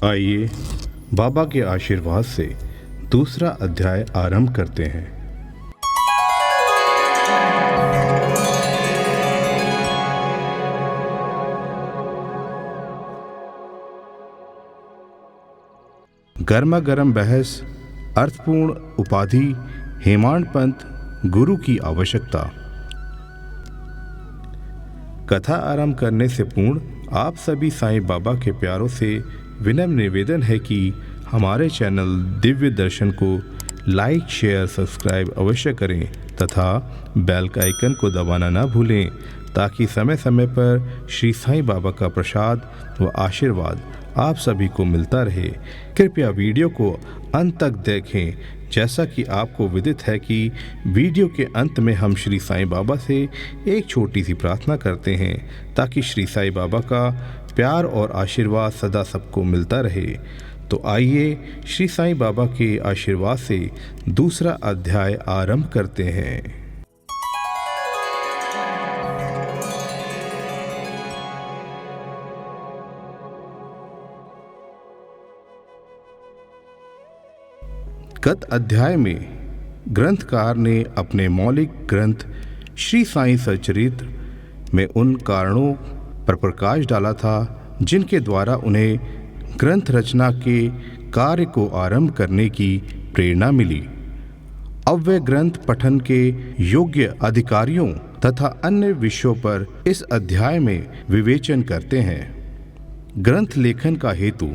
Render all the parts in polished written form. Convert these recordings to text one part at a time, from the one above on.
आइए बाबा के आशीर्वाद से दूसरा अध्याय आरंभ करते हैं। गर्मा गर्म बहस, अर्थपूर्ण उपाधि, हेमाड पंथ गुरु की आवश्यकता। कथा आरंभ करने से पूर्व आप सभी साईं बाबा के प्यारों से विनम्र निवेदन है कि हमारे चैनल दिव्य दर्शन को लाइक, शेयर, सब्सक्राइब अवश्य करें तथा बेल का आइकन को दबाना ना भूलें ताकि समय समय पर श्री साईं बाबा का प्रसाद व आशीर्वाद आप सभी को मिलता रहे। कृपया वीडियो को अंत तक देखें। जैसा कि आपको विदित है कि वीडियो के अंत में हम श्री साईं बाबा से एक छोटी सी प्रार्थना करते हैं ताकि श्री साईं बाबा का प्यार और आशीर्वाद सदा सबको मिलता रहे। तो आइए श्री साईं बाबा के आशीर्वाद से दूसरा अध्याय आरंभ करते हैं। गत अध्याय में ग्रंथकार ने अपने मौलिक ग्रंथ श्री साईं सच्चरित्र में उन कारणों पर प्रकाश डाला था जिनके द्वारा उन्हें ग्रंथ रचना के कार्य को आरंभ करने की प्रेरणा मिली। अब वे ग्रंथ पठन के योग्य अधिकारियों तथा अन्य विषयों पर इस अध्याय में विवेचन करते हैं। ग्रंथ लेखन का हेतु।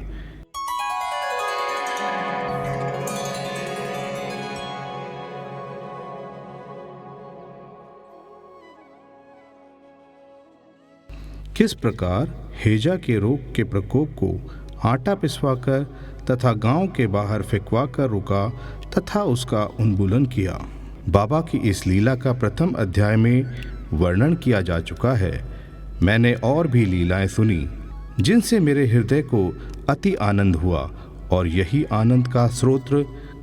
किस प्रकार हैजा के रोग के प्रकोप को आटा पिसवाकर तथा गांव के बाहर फेंकवाकर रोका तथा उसका उन्मूलन किया। बाबा की इस लीला का प्रथम अध्याय में वर्णन किया जा चुका है। मैंने और भी लीलाएं सुनी जिनसे मेरे हृदय को अति आनंद हुआ और यही आनंद का स्रोत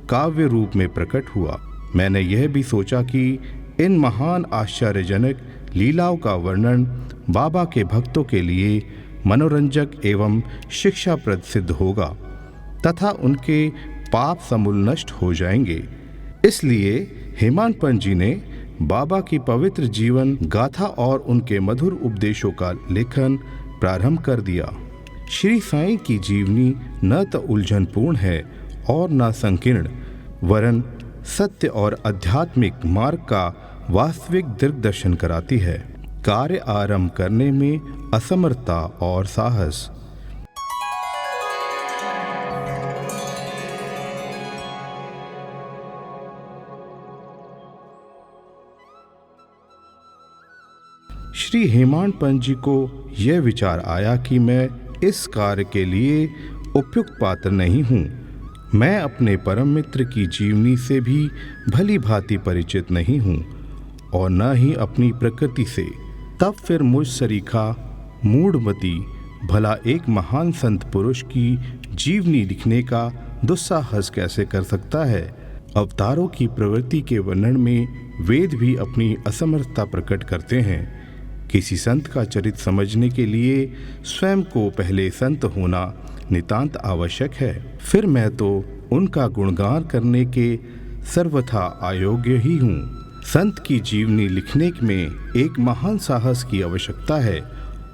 काव्य रूप में प्रकट हुआ। मैंने यह भी सोचा कि इन महान आश्चर्यजनक लीलाओं का वर्णन बाबा के भक्तों के लिए मनोरंजक एवं शिक्षाप्रद सिद्ध होगा तथा उनके पाप समूल नष्ट हो जाएंगे। इसलिए हेमाड पंथ जी ने बाबा की पवित्र जीवन गाथा और उनके मधुर उपदेशों का लेखन प्रारंभ कर दिया। श्री साईं की जीवनी न तो उलझनपूर्ण है और न संकीर्ण, वरन सत्य और आध्यात्मिक मार्ग का वास्तविक दिग्दर्शन कराती है। कार्य आरंभ करने में असमर्थता और साहस। श्री हेमाड पंथ जी को यह विचार आया कि मैं इस कार्य के लिए उपयुक्त पात्र नहीं हूँ। मैं अपने परम मित्र की जीवनी से भी भली भांति परिचित नहीं हूँ और न ही अपनी प्रकृति से। तब फिर मुझ सरीखा मूढ़मती भला एक महान संत पुरुष की जीवनी लिखने का दुस्साहस कैसे कर सकता है। अवतारों की प्रवृत्ति के वर्णन में वेद भी अपनी असमर्थता प्रकट करते हैं। किसी संत का चरित्र समझने के लिए स्वयं को पहले संत होना नितांत आवश्यक है। फिर मैं तो उनका गुणगान करने के सर्वथा अयोग्य ही हूँ। संत की जीवनी लिखने में एक महान साहस की आवश्यकता है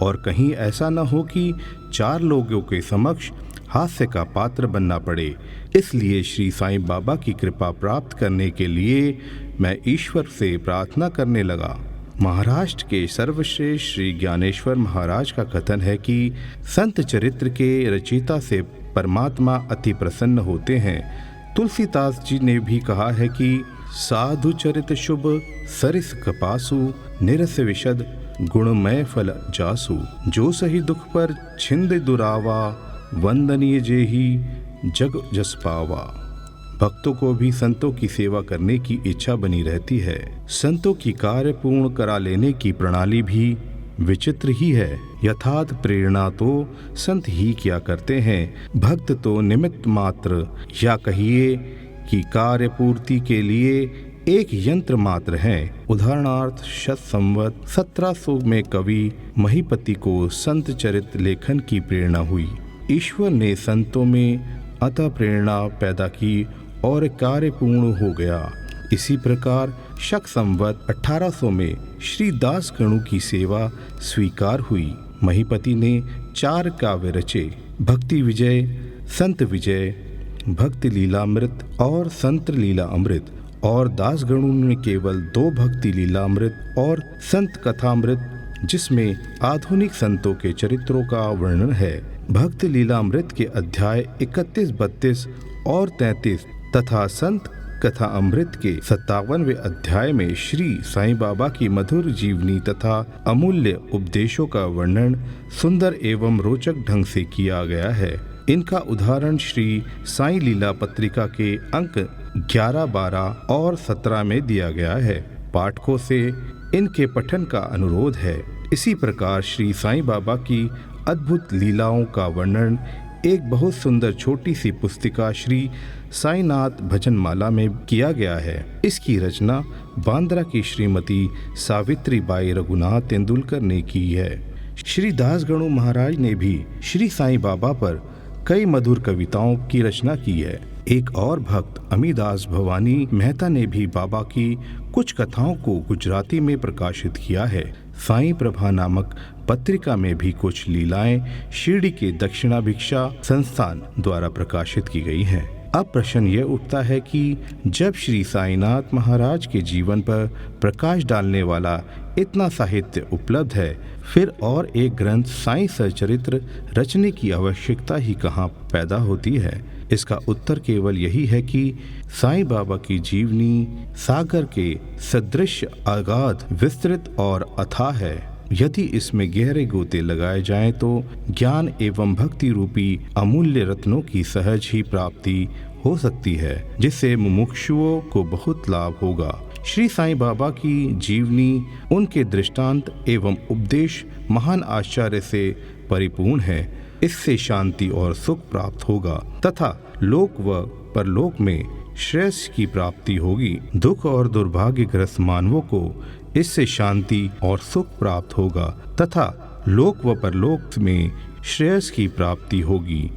और कहीं ऐसा न हो कि चार लोगों के समक्ष हास्य का पात्र बनना पड़े। इसलिए श्री साईं बाबा की कृपा प्राप्त करने के लिए मैं ईश्वर से प्रार्थना करने लगा। महाराष्ट्र के सर्वश्रेष्ठ श्री ज्ञानेश्वर महाराज का कथन है कि संत चरित्र के रचयिता से परमात्मा अति प्रसन्न होते हैं। तुलसीदास जी ने भी कहा है कि साधु चरित शुभ सरिस कपासु निरस विशद गुणमय फल जासु। जो सही दुख पर छिंद दुरावा वंदनीय जेहि जग जस पावा। भक्तों को भी संतों की सेवा करने की इच्छा बनी रहती है। संतों की कार्य पूर्ण करा लेने की प्रणाली भी विचित्र ही है। यथार्थ प्रेरणा तो संत ही किया करते हैं, भक्त तो निमित्त मात्र या कहिए कि कार्य पूर्ति के लिए एक यंत्र मात्र हैं। उदाहरणार्थ शत संवत 1700 में कवि महीपति को संत चरित्र लेखन की प्रेरणा हुई। ईश्वर ने संतों में अतः प्रेरणा पैदा की और कार्य पूर्ण हो गया। इसी प्रकार शक संवत 1800 में श्री दास गणु की सेवा स्वीकार हुई। महीपति ने 4 काव्य रचे, भक्ति विजय, संत विजय, भक्ति लीलामृत और संत लीला अमृत, और दास गणु ने केवल 2 भक्ति लीलामृत और संत कथामृत, जिसमें आधुनिक संतों के चरित्रों का वर्णन है। भक्ति लीलामृत के अध्याय 31, 32 और 33 तथा संत कथा अमृत के 57वें अध्याय में श्री साईं बाबा की मधुर जीवनी तथा अमूल्य उपदेशों का वर्णन सुंदर एवं रोचक ढंग से किया गया है। इनका उदाहरण श्री साईं लीला पत्रिका के अंक 11, 12 और 17 में दिया गया है। पाठकों से इनके पठन का अनुरोध है। इसी प्रकार श्री साईं बाबा की अद्भुत लीलाओं का वर्णन एक बहुत सुंदर छोटी सी पुस्तिका श्री साईनाथ भजन माला में किया गया है। इसकी रचना बांद्रा की श्रीमती सावित्री बाई रघुनाथ तेंदुलकर ने की है। श्री दास गणु महाराज ने भी श्री साईं बाबा पर कई मधुर कविताओं की रचना की है। एक और भक्त अमीदास भवानी मेहता ने भी बाबा की कुछ कथाओं को गुजराती में प्रकाशित किया है। साईं प्रभा नामक पत्रिका में भी कुछ लीलाएं शिरडी के दक्षिणाभिक्षा संस्थान द्वारा प्रकाशित की गई हैं। अब प्रश्न यह उठता है कि जब श्री साईनाथ महाराज के जीवन पर प्रकाश डालने वाला इतना साहित्य उपलब्ध है, फिर और एक ग्रंथ साईं सचरित्र रचने की आवश्यकता ही कहाँ पैदा होती है। इसका उत्तर केवल यही है कि साईं बाबा की जीवनी सागर के सदृश अगाध, विस्तृत और अथाह है। यदि इसमें गहरे गोते लगाए जाएं तो ज्ञान एवं भक्ति रूपी अमूल्य रत्नों की सहज ही प्राप्ति हो सकती है, जिससे मुमुक्षुओं को बहुत लाभ होगा। श्री साईं बाबा की जीवनी, उनके दृष्टांत एवं उपदेश महान आश्चर्य से परिपूर्ण है। इससे शांति और सुख प्राप्त होगा तथा लोक व परलोक में श्रेयस की प्राप्ति होगी। दुख और दुर्भाग्यग्रस्त मानवों को इससे शांति और सुख प्राप्त होगा तथा लोक व परलोक में श्रेयस की प्राप्ति होगी।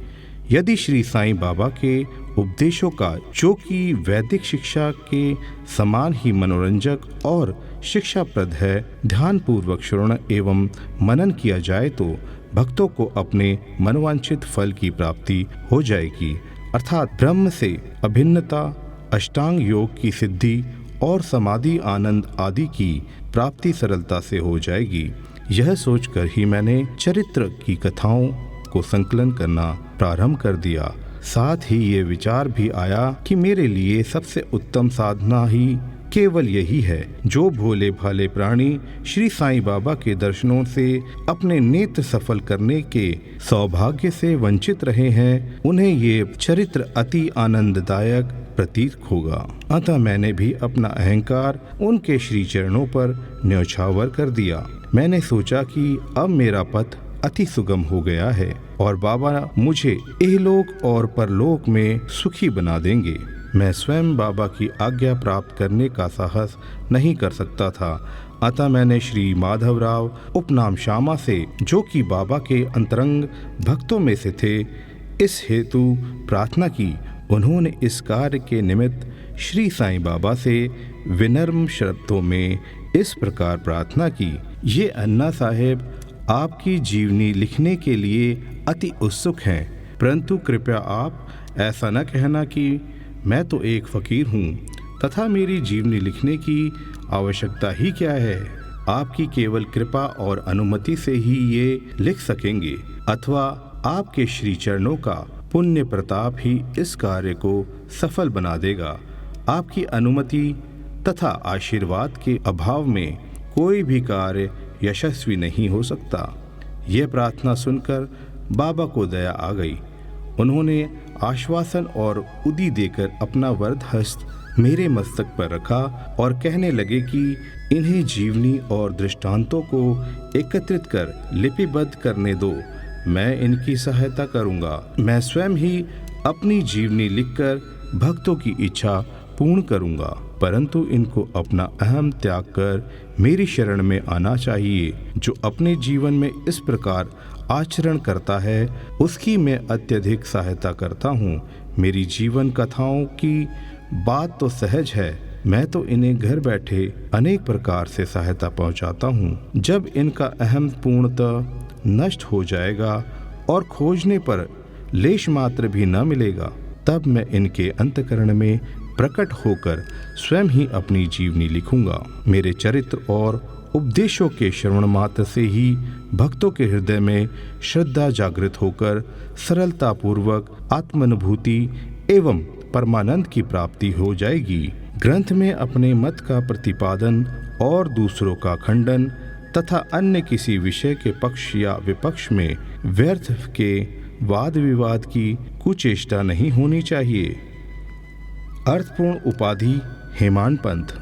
यदि श्री साईं बाबा के उपदेशों का, जो कि वैदिक शिक्षा के समान ही मनोरंजक और शिक्षाप्रद है, ध्यानपूर्वक श्रवण एवं मनन किया जाए तो भक्तों को अपने मनोवांछित फल की प्राप्ति हो जाएगी, अर्थात ब्रह्म से अभिन्नता, अष्टांग योग की सिद्धि और समाधि आनंद आदि की प्राप्ति सरलता से हो जाएगी। यह सोचकर ही मैंने चरित्र की कथाओं को संकलन करना प्रारंभ कर दिया। साथ ही ये विचार भी आया कि मेरे लिए सबसे उत्तम साधना ही केवल यही है। जो भोले भाले प्राणी श्री साईं बाबा के दर्शनों से अपने नेत्र सफल करने के सौभाग्य से वंचित रहे हैं, उन्हें ये चरित्र अति आनंददायक प्रतीत होगा। अतः मैंने भी अपना अहंकार उनके श्री चरणों पर न्यौछावर कर दिया। मैंने सोचा कि अब मेरा पथ अति सुगम हो गया है और बाबा मुझे इहलोक और परलोक में सुखी बना देंगे। मैं स्वयं बाबा की आज्ञा प्राप्त करने का साहस नहीं कर सकता था। अतः मैंने श्री माधवराव उपनाम श्यामा से, जो कि बाबा के अंतरंग भक्तों में से थे, इस हेतु प्रार्थना की। उन्होंने इस कार्य के निमित्त श्री साईं बाबा से विनम्र शब्दों में इस प्रकार प्रार्थना की। ये अन्ना साहेब आपकी जीवनी लिखने के लिए अति उत्सुक हैं, परंतु कृपया आप ऐसा न कहना कि मैं तो एक फ़कीर हूँ तथा मेरी जीवनी लिखने की आवश्यकता ही क्या है। आपकी केवल कृपा और अनुमति से ही ये लिख सकेंगे, अथवा आपके श्री चरणों का पुण्य प्रताप ही इस कार्य को सफल बना देगा। आपकी अनुमति तथा आशीर्वाद के अभाव में कोई भी कार्य यशस्वी नहीं हो सकता। यह प्रार्थना सुनकर बाबा को दया आ गई। उन्होंने आश्वासन और उदी देकर अपना वरद हस्त मेरे मस्तक पर रखा और कहने लगे कि इन्हें जीवनी और दृष्टांतों को एकत्रित कर लिपिबद्ध करने दो। मैं इनकी सहायता करूंगा। मैं स्वयं ही अपनी जीवनी लिखकर भक्तों की इच्छा पूर्ण करूंगा। परंतु इनको अपना अहम त्याग कर मेरी शरण में आना चाहिए। जो अपने जीवन में इस प्रकार आचरण करता है उसकी मैं अत्यधिक सहायता करता हूँ। मेरी जीवन कथाओं की बात तो सहज है, मैं तो इन्हें घर बैठे अनेक प्रकार से सहायता पहुँचाता हूँ। जब इनका अहम पूर्णतः नष्ट हो जाएगा और खोजने पर लेश मात्र भी न मिलेगा, तब मैं इनके अंतःकरण में प्रकट होकर स्वयं ही अपनी जीवनी लिखूंगा। मेरे चरित्र और उपदेशों के श्रवण मात्र से ही भक्तों के हृदय में श्रद्धा जागृत होकर सरलता पूर्वक आत्मानुभूति एवं परमानंद की प्राप्ति हो जाएगी। ग्रंथ में अपने मत का प्रतिपादन और दूसरों का खंडन तथा अन्य किसी विषय के पक्ष या विपक्ष में व्यर्थ के वाद विवाद की कुचेष्टा नहीं होनी चाहिए। अर्थपूर्ण उपाधि हेमाड पंथ।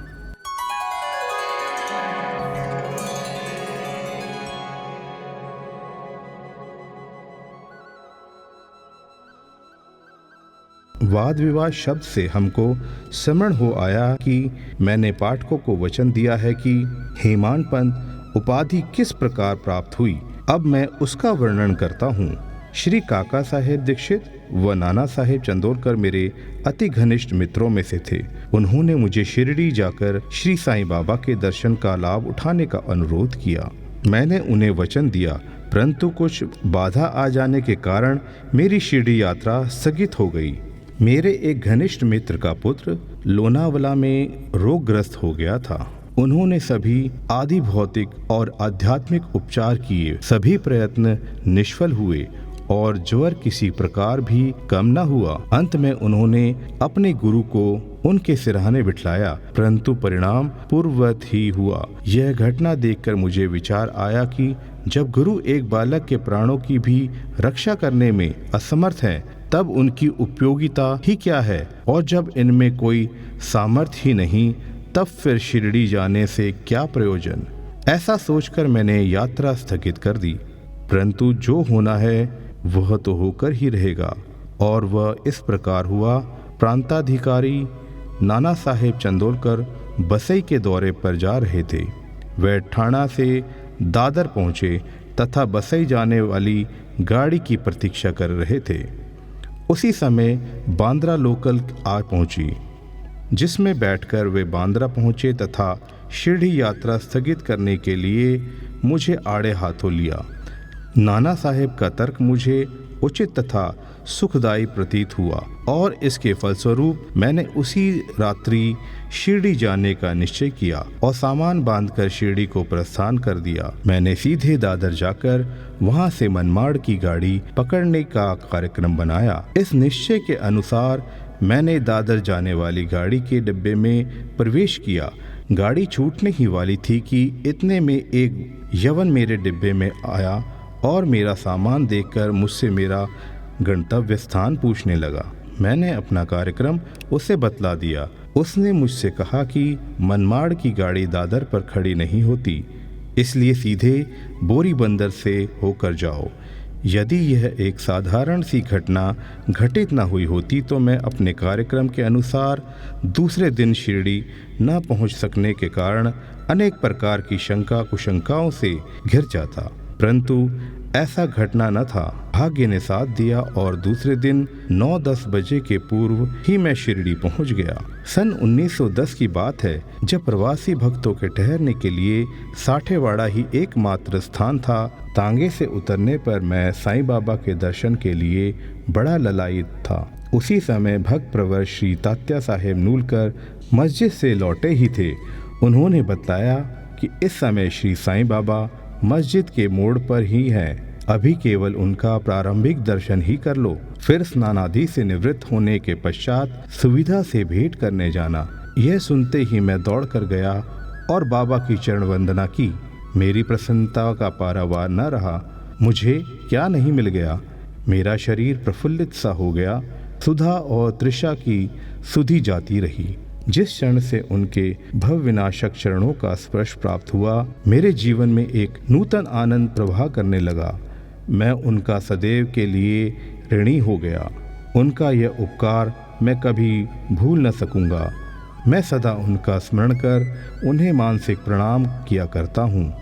वाद विवाद शब्द से हमको स्मरण हो आया कि मैंने पाठकों को वचन दिया है कि हेमाड पंथ उपाधि किस प्रकार प्राप्त हुई। अब मैं उसका वर्णन करता हूँ। श्री काका साहेब दीक्षित व नाना साहेब चंदोरकर मेरे अति घनिष्ठ मित्रों में से थे। उन्होंने मुझे शिरडी जाकर श्री साईं बाबा के दर्शन का लाभ उठाने का अनुरोध किया। मैंने उन्हें वचन दिया, परंतु कुछ बाधा आ जाने के कारण मेरी शिरडी यात्रा स्थगित हो गई। मेरे एक घनिष्ठ मित्र का पुत्र लोनावला में रोगग्रस्त हो गया था। उन्होंने सभी आदि भौतिक और आध्यात्मिक उपचार किए, सभी प्रयत्न निष्फल हुए और ज्वर किसी प्रकार भी कम न हुआ। अंत में उन्होंने अपने गुरु को उनके सिरहाने बिठलाया, परंतु परिणाम पूर्ववत ही हुआ। यह घटना देखकर मुझे विचार आया कि जब गुरु एक बालक के प्राणों की भी रक्षा करने में असमर्थ हैं, तब उनकी उपयोगिता ही क्या है, और जब इनमें कोई सामर्थ्य ही नहीं, तब फिर शिरडी जाने से क्या प्रयोजन। ऐसा सोचकर मैंने यात्रा स्थगित कर दी। परंतु जो होना है वह तो होकर ही रहेगा, और वह इस प्रकार हुआ। प्रांताधिकारी नाना साहेब चंदोरकर बसई के दौरे पर जा रहे थे। वे ठाणा से दादर पहुँचे तथा बसई जाने वाली गाड़ी की प्रतीक्षा कर रहे थे। उसी समय बांद्रा लोकल आ पहुंची, जिसमें बैठकर वे बांद्रा पहुंचे तथा शिरडी यात्रा स्थगित करने के लिए मुझे आड़े हाथों लिया। नाना साहेब का तर्क मुझे उचित तथा सुखदायी प्रतीत हुआ और इसके फलस्वरूप मैंने उसी रात्रि शिरडी जाने का निश्चय किया और सामान बांधकर शिरडी को प्रस्थान कर दिया। मैंने सीधे दादर जाकर वहां से मनमाड़ की गाड़ी पकड़ने का कार्यक्रम बनाया। इस निश्चय के अनुसार मैंने दादर जाने वाली गाड़ी के डिब्बे में प्रवेश किया। गाड़ी छूटने ही वाली थी कि इतने में एक यवन मेरे डिब्बे में आया और मेरा सामान देखकर मुझसे मेरा गंतव्य स्थान पूछने लगा। मैंने अपना कार्यक्रम उसे बतला दिया। उसने मुझसे कहा कि मनमाड़ की गाड़ी दादर पर खड़ी नहीं होती, इसलिए सीधे बोरी बंदर से होकर जाओ। यदि यह एक साधारण सी घटना घटित न हुई होती तो मैं अपने कार्यक्रम के अनुसार दूसरे दिन शिरडी न पहुंच सकने के कारण अनेक प्रकार की शंका कुशंकाओं से घिर जाता, परंतु ऐसा घटना न था। भाग्य ने साथ दिया और दूसरे दिन 9-10 बजे के पूर्व ही मैं शिरडी पहुंच गया। सन 1910 की बात है, जब प्रवासी भक्तों के ठहरने के लिए साठेवाड़ा ही एकमात्र स्थान था। तांगे से उतरने पर मैं साईं बाबा के दर्शन के लिए बड़ा ललायित था। उसी समय भक्त प्रवर श्री तात्या साहेब नूलकर मस्जिद से लौटे ही थे। उन्होंने बताया कि इस समय श्री साईं बाबा मस्जिद के मोड़ पर ही हैं, अभी केवल उनका प्रारंभिक दर्शन ही कर लो, फिर स्नान आदि से निवृत्त होने के पश्चात सुविधा से भेंट करने जाना। यह सुनते ही मैं दौड़ कर गया और बाबा की चरण वंदना की। मेरी प्रसन्नता का पारावार न रहा। मुझे क्या नहीं मिल गया। मेरा शरीर प्रफुल्लित सा हो गया। सुधा और तृषा की सुधि जाती रही। जिस क्षण से उनके भव विनाशक चरणों का स्पर्श प्राप्त हुआ, मेरे जीवन में एक नूतन आनंद प्रवाह करने लगा। मैं उनका सदैव के लिए ऋणी हो गया। उनका यह उपकार मैं कभी भूल न सकूंगा। मैं सदा उनका स्मरण कर उन्हें मानसिक प्रणाम किया करता हूँ।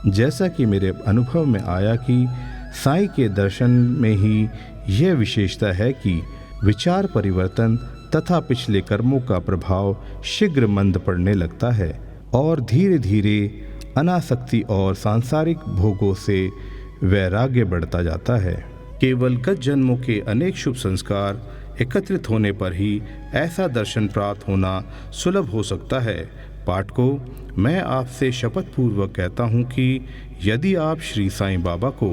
जैसा कि मेरे अनुभव में आया कि साईं के दर्शन में ही यह विशेषता है कि विचार परिवर्तन तथा पिछले कर्मों का प्रभाव शीघ्र मंद पड़ने लगता है और धीरे धीरे अनासक्ति और सांसारिक भोगों से वैराग्य बढ़ता जाता है। केवल गत जन्मों के अनेक शुभ संस्कार एकत्रित होने पर ही ऐसा दर्शन प्राप्त होना सुलभ हो सकता है। पाठकों, मैं आपसे शपथ पूर्वक कहता हूँ कि यदि आप श्री साईं बाबा को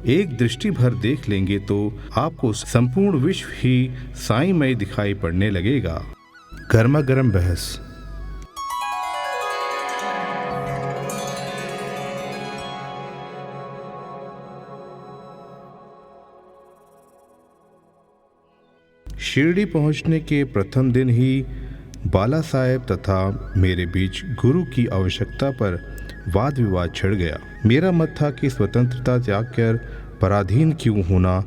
एक दृष्टि भर देख लेंगे तो आपको संपूर्ण विश्व ही साईंमय दिखाई पड़ने लगेगा। गर्मा गर्म बहस। शिरडी पहुंचने के प्रथम दिन ही बाला साहेब तथा मेरे बीच गुरु की आवश्यकता पर वाद विवाद छिड़ गया। मेरा मत था कि स्वतंत्रता त्याग कर पराधीन क्यों होना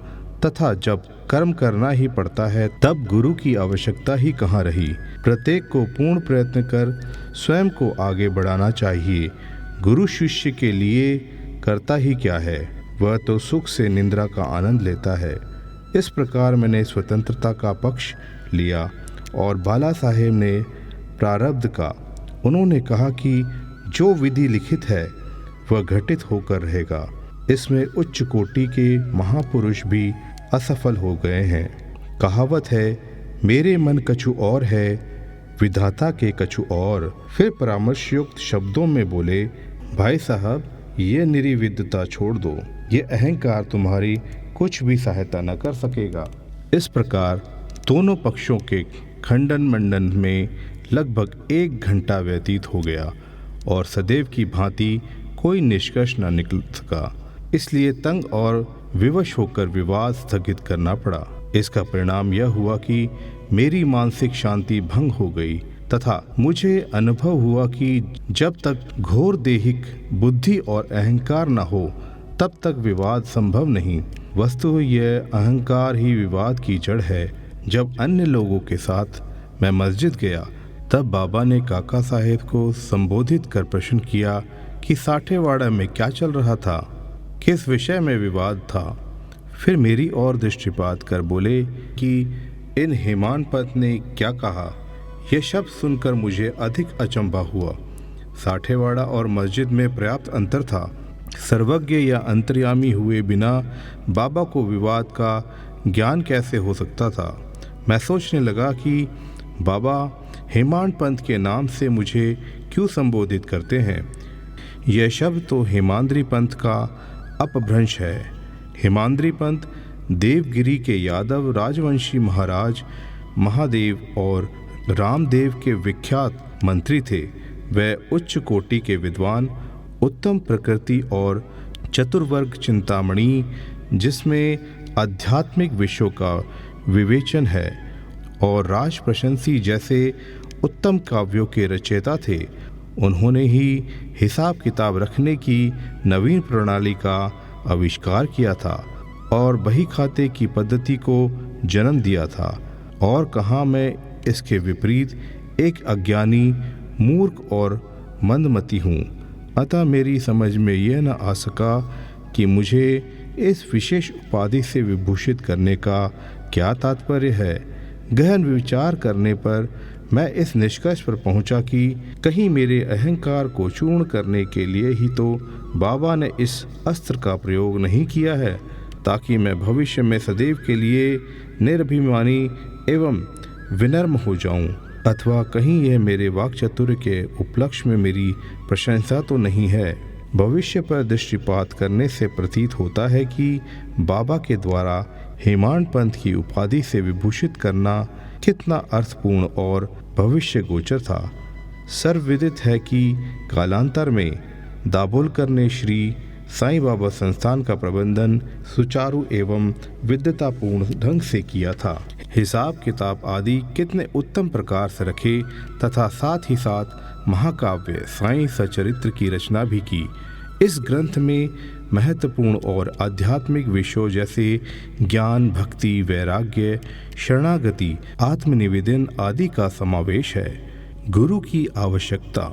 तथा जब कर्म करना ही पड़ता है तब गुरु की आवश्यकता ही कहाँ रही। प्रत्येक को पूर्ण प्रयत्न कर स्वयं को आगे बढ़ाना चाहिए। गुरु शिष्य के लिए करता ही क्या है, वह तो सुख से निंद्रा का आनंद लेता है। इस प्रकार मैंने स्वतंत्रता का पक्ष लिया और बाला साहेब ने प्रारब्ध का। उन्होंने कहा कि जो विधि लिखित है वह घटित होकर रहेगा। इसमें उच्च कोटि के महापुरुष भी असफल हो गए हैं। कहावत है, मेरे मन कछु और है, विधाता के कछु और। फिर परामर्श युक्त शब्दों में बोले, भाई साहब, ये निर्विद्यता छोड़ दो, ये अहंकार तुम्हारी कुछ भी सहायता न कर सकेगा। इस प्रकार दोनों पक्षों के खंडन मंडन में लगभग 1 घंटा व्यतीत हो गया और सदैव की भांति कोई निष्कर्ष न निकल सका। इसलिए तंग और विवश होकर विवाद स्थगित करना पड़ा। इसका परिणाम यह हुआ कि मेरी मानसिक शांति भंग हो गई तथा मुझे अनुभव हुआ कि जब तक घोर देहिक बुद्धि और अहंकार न हो तब तक विवाद संभव नहीं। वस्तु यह अहंकार ही विवाद की जड़ है। जब अन्य लोगों के साथ मैं मस्जिद गया तब बाबा ने काका साहेब को संबोधित कर प्रश्न किया कि साठेवाड़ा में क्या चल रहा था, किस विषय में विवाद था। फिर मेरी ओर दृष्टिपात कर बोले कि इन हेमानपंत ने क्या कहा। यह शब्द सुनकर मुझे अधिक अचंभा हुआ। साठेवाड़ा और मस्जिद में पर्याप्त अंतर था। सर्वज्ञ या अंतर्यामी हुए बिना बाबा को विवाद का ज्ञान कैसे हो सकता था। मैं सोचने लगा कि बाबा हेमानपंत के नाम से मुझे क्यों संबोधित करते हैं। यह शब्द तो हेमाद्री पंथ का अपभ्रंश है। हेमाद्री पंथ देवगिरी के यादव राजवंशी महाराज महादेव और रामदेव के विख्यात मंत्री थे। वह उच्च कोटि के विद्वान, उत्तम प्रकृति और चतुर्वर्ग चिंतामणि, जिसमें आध्यात्मिक विषयों का विवेचन है, और राज प्रशंसी जैसे उत्तम काव्यों के रचयिता थे। उन्होंने ही हिसाब किताब रखने की नवीन प्रणाली का आविष्कार किया था और बही खाते की पद्धति को जन्म दिया था। और कहाँ मैं इसके विपरीत एक अज्ञानी, मूर्ख और मंदमती हूँ। अतः मेरी समझ में यह न आ सका कि मुझे इस विशेष उपाधि से विभूषित करने का क्या तात्पर्य है। गहन विचार करने पर मैं इस निष्कर्ष पर पहुंचा कि कहीं मेरे अहंकार को चूर्ण करने के लिए ही तो बाबा ने इस अस्त्र का प्रयोग नहीं किया है, ताकि मैं भविष्य में सदैव के लिए निर्भिमानी एवं विनम्र हो जाऊं। अथवा कहीं यह मेरे वाक्चातुर्य के उपलक्ष्य में मेरी प्रशंसा तो नहीं है। भविष्य पर दृष्टिपात करने से प्रतीत होता है कि बाबा के द्वारा हेमानपंत की उपाधि से विभूषित करना कितना अर्थपूर्ण और भविष्य गोचर था। सर्वविदित है कि कालांतर में दाभोलकर ने श्री साईं बाबा संस्थान का प्रबंधन सुचारू एवं विद्वतापूर्ण ढंग से किया था। हिसाब किताब आदि कितने उत्तम प्रकार से रखे तथा साथ ही साथ महाकाव्य साईं सचरित्र की रचना भी की। इस ग्रंथ में महत्वपूर्ण और आध्यात्मिक विषयों जैसे ज्ञान, भक्ति, वैराग्य, शरणागति, आत्मनिवेदन आदि का समावेश है। गुरु की आवश्यकता।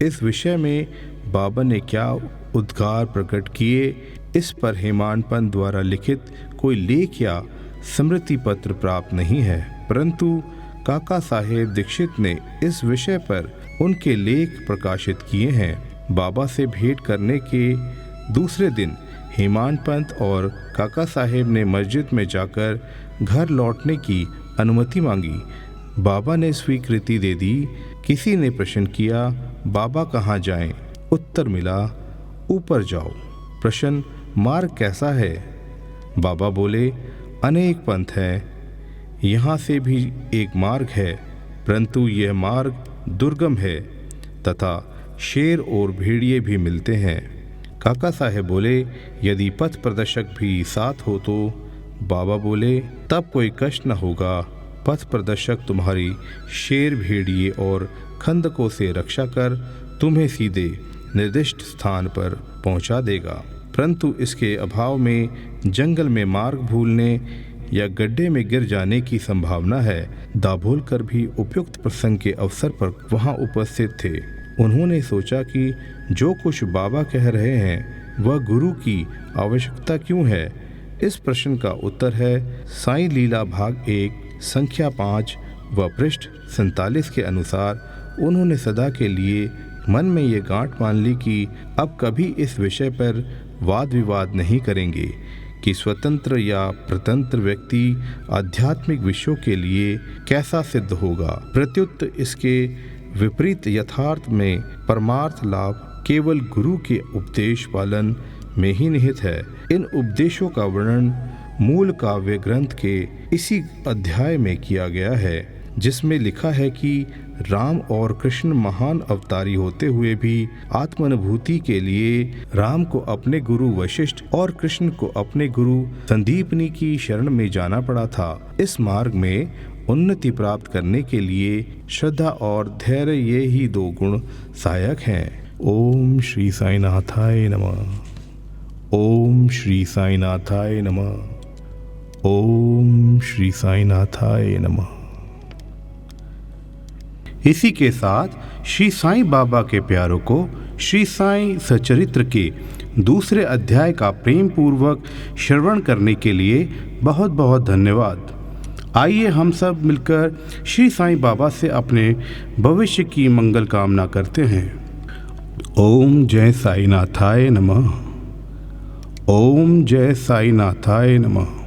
इस विषय में बाबा ने क्या उद्गार प्रकट किए, इस पर हेमाड पंत द्वारा लिखित कोई लेख या स्मृति पत्र प्राप्त नहीं है, परंतु काका साहेब दीक्षित ने इस विषय पर उनके लेख प्रकाशित किए हैं। बाबा से भेंट करने के दूसरे दिन हेमाड पंत और काका साहेब ने मस्जिद में जाकर घर लौटने की अनुमति मांगी। बाबा ने स्वीकृति दे दी। किसी ने प्रश्न किया, बाबा कहाँ जाएं? उत्तर मिला, ऊपर जाओ। प्रश्न, मार्ग कैसा है? बाबा बोले, अनेक पंथ हैं, यहाँ से भी एक मार्ग है, परंतु यह मार्ग दुर्गम है तथा शेर और भेड़िए भी मिलते हैं। काका साहेब बोले, यदि पथ प्रदर्शक भी साथ हो तो? बाबा बोले, तब कोई कष्ट न होगा। पथ प्रदर्शक तुम्हारी शेर, भेड़िए और खंदकों से रक्षा कर तुम्हें सीधे निर्दिष्ट स्थान पर पहुंचा देगा, परंतु इसके अभाव में जंगल में मार्ग भूलने या गड्ढे में गिर जाने की संभावना है। दाभोलकर भी उपयुक्त प्रसंग के अवसर पर वहां उपस्थित थे। उन्होंने सोचा कि जो कुछ बाबा कह रहे हैं वह गुरु की आवश्यकता क्यों है। इस प्रश्न का उत्तर है साईं लीला भाग 1 संख्या 5 व पृष्ठ 47 के अनुसार उन्होंने सदा के लिए मन में ये गांठ मान ली कि अब कभी इस विषय पर वाद विवाद नहीं करेंगे कि स्वतंत्र या प्रतंत्र व्यक्ति आध्यात्मिक विषयों के लिए कैसा सिद्ध होगा। प्रत्युत इसके विपरीत यथार्थ में परमार्थ लाभ केवल गुरु के उपदेश पालन में ही निहित है। इन उपदेशों का वर्णन मूल काव्य ग्रंथ के इसी अध्याय में किया गया है, जिसमें लिखा है कि राम और कृष्ण महान अवतारी होते हुए भी आत्मानुभूति के लिए राम को अपने गुरु वशिष्ठ और कृष्ण को अपने गुरु संदीपनी की शरण में जाना पड़ा था। इस मार्ग में उन्नति प्राप्त करने के लिए श्रद्धा और धैर्य ये ही 2 गुण सहायक हैं। ओम श्री साईनाथाय नमः। ओम श्री साईनाथाय नमः। ओम श्री साईनाथाय नमः। इसी के साथ श्री साईं बाबा के प्यारों को श्री साईं सचरित्र के दूसरे अध्याय का प्रेम पूर्वक श्रवण करने के लिए बहुत बहुत धन्यवाद। आइए हम सब मिलकर श्री साईं बाबा से अपने भविष्य की मंगल कामना करते हैं। ओम जय साईनाथाय नमः। ओम जय साईनाथाय नमः।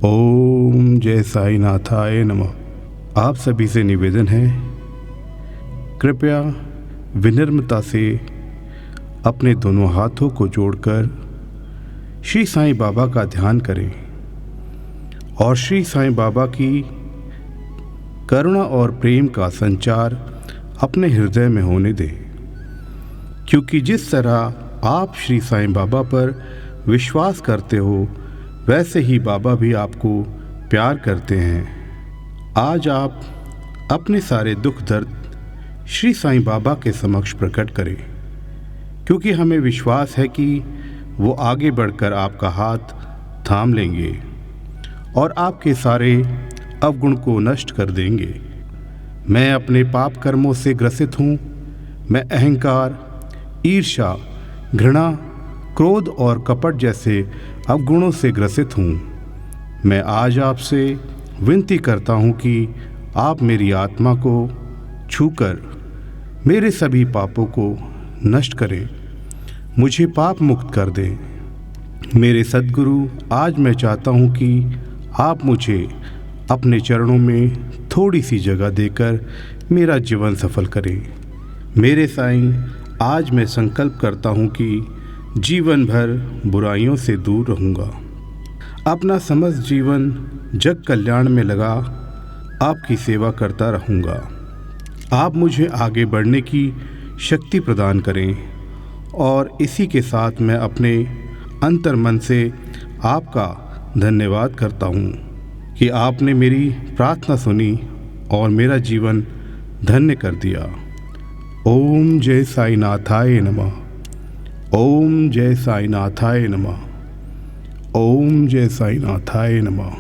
ओम जय साईनाथाय नमः। आप सभी से निवेदन है, कृपया विनम्रता से अपने दोनों हाथों को जोड़कर श्री साईं बाबा का ध्यान करें और श्री साईं बाबा की करुणा और प्रेम का संचार अपने हृदय में होने दें, क्योंकि जिस तरह आप श्री साईं बाबा पर विश्वास करते हो वैसे ही बाबा भी आपको प्यार करते हैं। आज आप अपने सारे दुख दर्द श्री साईं बाबा के समक्ष प्रकट करें, क्योंकि हमें विश्वास है कि वो आगे बढ़कर आपका हाथ थाम लेंगे और आपके सारे अवगुण को नष्ट कर देंगे। मैं अपने पाप कर्मों से ग्रसित हूँ। मैं अहंकार, ईर्ष्या, घृणा, क्रोध और कपट जैसे अवगुणों से ग्रसित हूँ। मैं आज आपसे विनती करता हूँ कि आप मेरी आत्मा को छूकर मेरे सभी पापों को नष्ट करें, मुझे पाप मुक्त कर दें। मेरे सद्गुरु, आज मैं चाहता हूँ कि आप मुझे अपने चरणों में थोड़ी सी जगह देकर मेरा जीवन सफल करें। मेरे साईं, आज मैं संकल्प करता हूँ कि जीवन भर बुराइयों से दूर रहूँगा। अपना समस्त जीवन जग कल्याण में लगा आपकी सेवा करता रहूँगा। आप मुझे आगे बढ़ने की शक्ति प्रदान करें और इसी के साथ मैं अपने अंतर्मन से आपका धन्यवाद करता हूँ कि आपने मेरी प्रार्थना सुनी और मेरा जीवन धन्य कर दिया। ओम जय साईनाथाय नमः। ओम जय साईनाथाय नमः। ओम जय साईनाथाय नमः।